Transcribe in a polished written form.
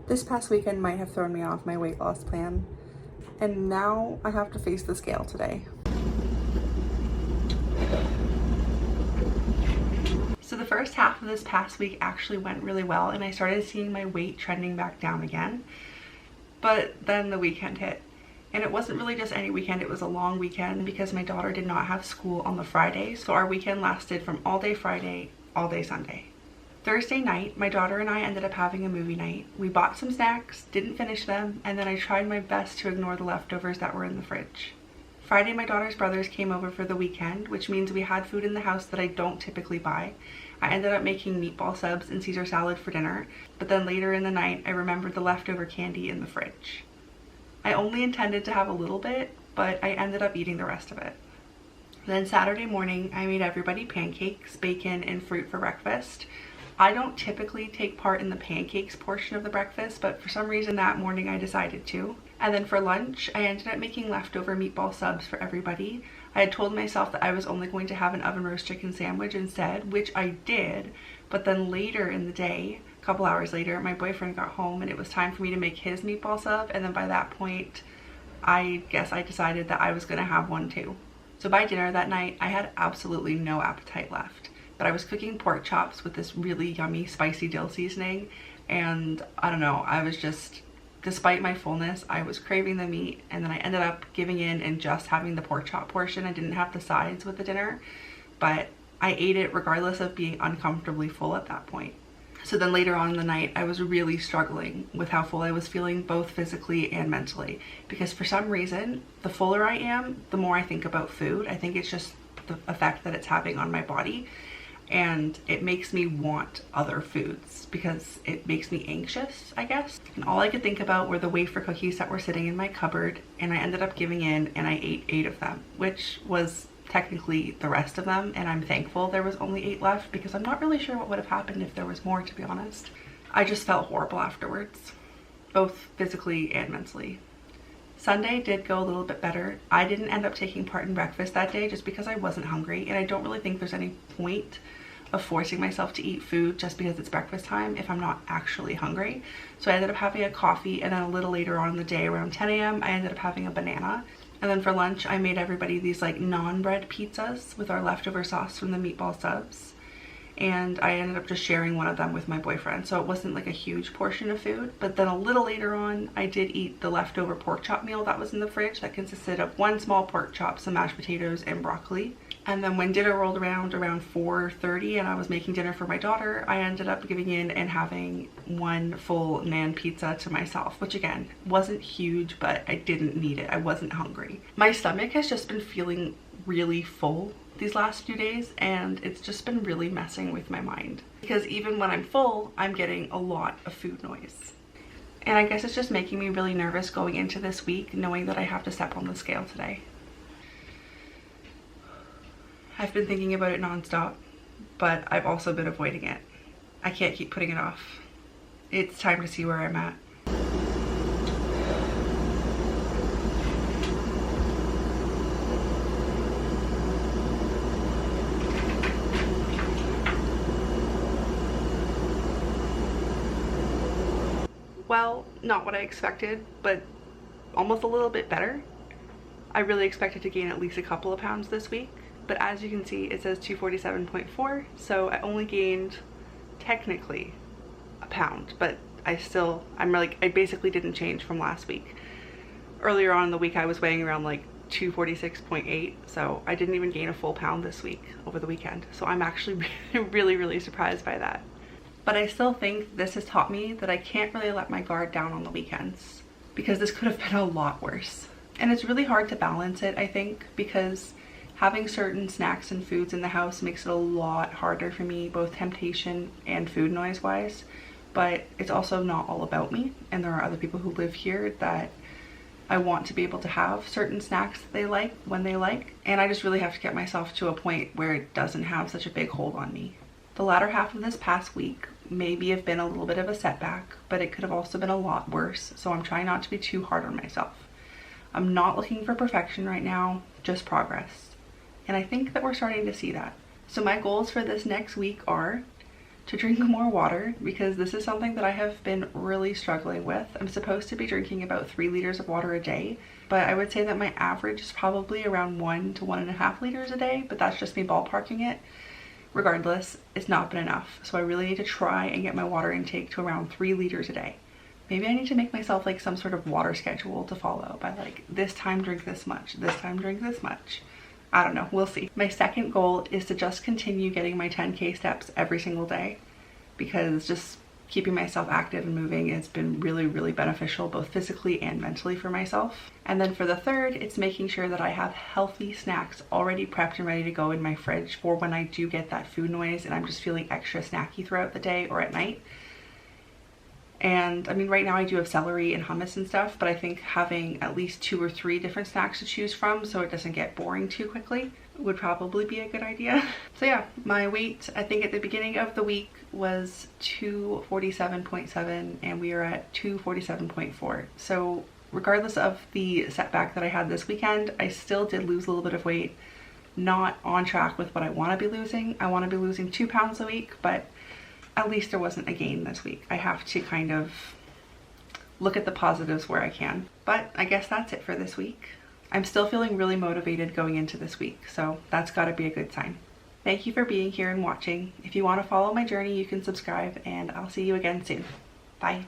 This past weekend might have thrown me off my weight loss plan, and now I have to face the scale today. So the first half of this past week actually went really well, and I started seeing my weight trending back down again. But then the weekend hit. And it wasn't really just any weekend, it was a long weekend because my daughter did not have school on the Friday. So our weekend lasted from all day Friday, all day Sunday. Thursday night, my daughter and I ended up having a movie night. We bought some snacks, didn't finish them, and then I tried my best to ignore the leftovers that were in the fridge. Friday, my daughter's brothers came over for the weekend, which means we had food in the house that I don't typically buy. I ended up making meatball subs and Caesar salad for dinner, but then later in the night, I remembered the leftover candy in the fridge. I only intended to have a little bit, but I ended up eating the rest of it. Then Saturday morning, I made everybody pancakes, bacon, and fruit for breakfast. I don't typically take part in the pancakes portion of the breakfast, but for some reason that morning I decided to. And then for lunch, I ended up making leftover meatball subs for everybody. I had told myself that I was only going to have an oven roast chicken sandwich instead, which I did, but then later in the day, a couple hours later, my boyfriend got home and it was time for me to make his meatball sub, and then by that point, I guess I decided that I was gonna have one too. So by dinner that night, I had absolutely no appetite left. But I was cooking pork chops with this really yummy spicy dill seasoning, and I don't know, I was just, despite my fullness, I was craving the meat, and then I ended up giving in and just having the pork chop portion. I didn't have the sides with the dinner, but I ate it regardless of being uncomfortably full at that point. So then later on in the night, I was really struggling with how full I was feeling, both physically and mentally, because for some reason, the fuller I am, the more I think about food. I think it's just the effect that it's having on my body. And it makes me want other foods because it makes me anxious, I guess. And all I could think about were the wafer cookies that were sitting in my cupboard, and I ended up giving in and I ate 8 of them, which was technically the rest of them, and I'm thankful there was only 8 left because I'm not really sure what would have happened if there was more, to be honest. I just felt horrible afterwards, both physically and mentally. Sunday did go a little bit better. I didn't end up taking part in breakfast that day just because I wasn't hungry, and I don't really think there's any point of forcing myself to eat food just because it's breakfast time if I'm not actually hungry. So I ended up having a coffee, and then a little later on in the day around 10 a.m. I ended up having a banana. And then for lunch I made everybody these like non-bread pizzas with our leftover sauce from the meatball subs, and I ended up just sharing one of them with my boyfriend, so it wasn't like a huge portion of food. But then a little later on I did eat the leftover pork chop meal that was in the fridge that consisted of 1 small pork chop, some mashed potatoes, and broccoli. And then when dinner rolled around 4:30 and I was making dinner for my daughter, I ended up giving in and having 1 full naan pizza to myself, which again wasn't huge, but I didn't need it. I wasn't hungry. My stomach has just been feeling really full these last few days, and it's just been really messing with my mind because even when I'm full, I'm getting a lot of food noise. And I guess it's just making me really nervous going into this week, knowing that I have to step on the scale today. I've been thinking about it nonstop, but I've also been avoiding it. I can't keep putting it off. It's time to see where I'm at. Well, not what I expected, but almost a little bit better. I really expected to gain at least a couple of pounds this week, but as you can see, it says 247.4, so I only gained technically a pound, but I basically didn't change from last week. Earlier on in the week, I was weighing around like 246.8, so I didn't even gain a full pound this week over the weekend. So I'm actually really surprised by that. But I still think this has taught me that I can't really let my guard down on the weekends, because this could have been a lot worse. And it's really hard to balance it, I think, because having certain snacks and foods in the house makes it a lot harder for me, both temptation and food noise wise. But it's also not all about me, and there are other people who live here that I want to be able to have certain snacks that they like when they like, and I just really have to get myself to a point where it doesn't have such a big hold on me. The latter half of this past week maybe have been a little bit of a setback, but it could have also been a lot worse, so I'm trying not to be too hard on myself. I'm not looking for perfection right now, just progress. And I think that we're starting to see that. So my goals for this next week are to drink more water, because this is something that I have been really struggling with. I'm supposed to be drinking about 3 liters of water a day, but I would say that my average is probably around 1 to 1.5 liters a day, but that's just me ballparking it. Regardless, it's not been enough. So I really need to try and get my water intake to around 3 liters a day. Maybe I need to make myself like some sort of water schedule to follow, by like this time drink this much, this time drink this much. I don't know, we'll see. My second goal is to just continue getting my 10K steps every single day, because just keeping myself active and moving has been really beneficial, both physically and mentally for myself. And then for the third, it's making sure that I have healthy snacks already prepped and ready to go in my fridge for when I do get that food noise and I'm just feeling extra snacky throughout the day or at night. And I mean, right now I do have celery and hummus and stuff, but I think having at least 2 or 3 different snacks to choose from so it doesn't get boring too quickly would probably be a good idea. So yeah, my weight I think at the beginning of the week was 247.7 and we are at 247.4. So regardless of the setback that I had this weekend, I still did lose a little bit of weight. Not on track with what I want to be losing. I want to be losing 2 pounds a week, but at least there wasn't a gain this week. I have to kind of look at the positives where I can. But I guess that's it for this week. I'm still feeling really motivated going into this week, so that's got to be a good sign. Thank you for being here and watching. If you want to follow my journey, you can subscribe, and I'll see you again soon. Bye.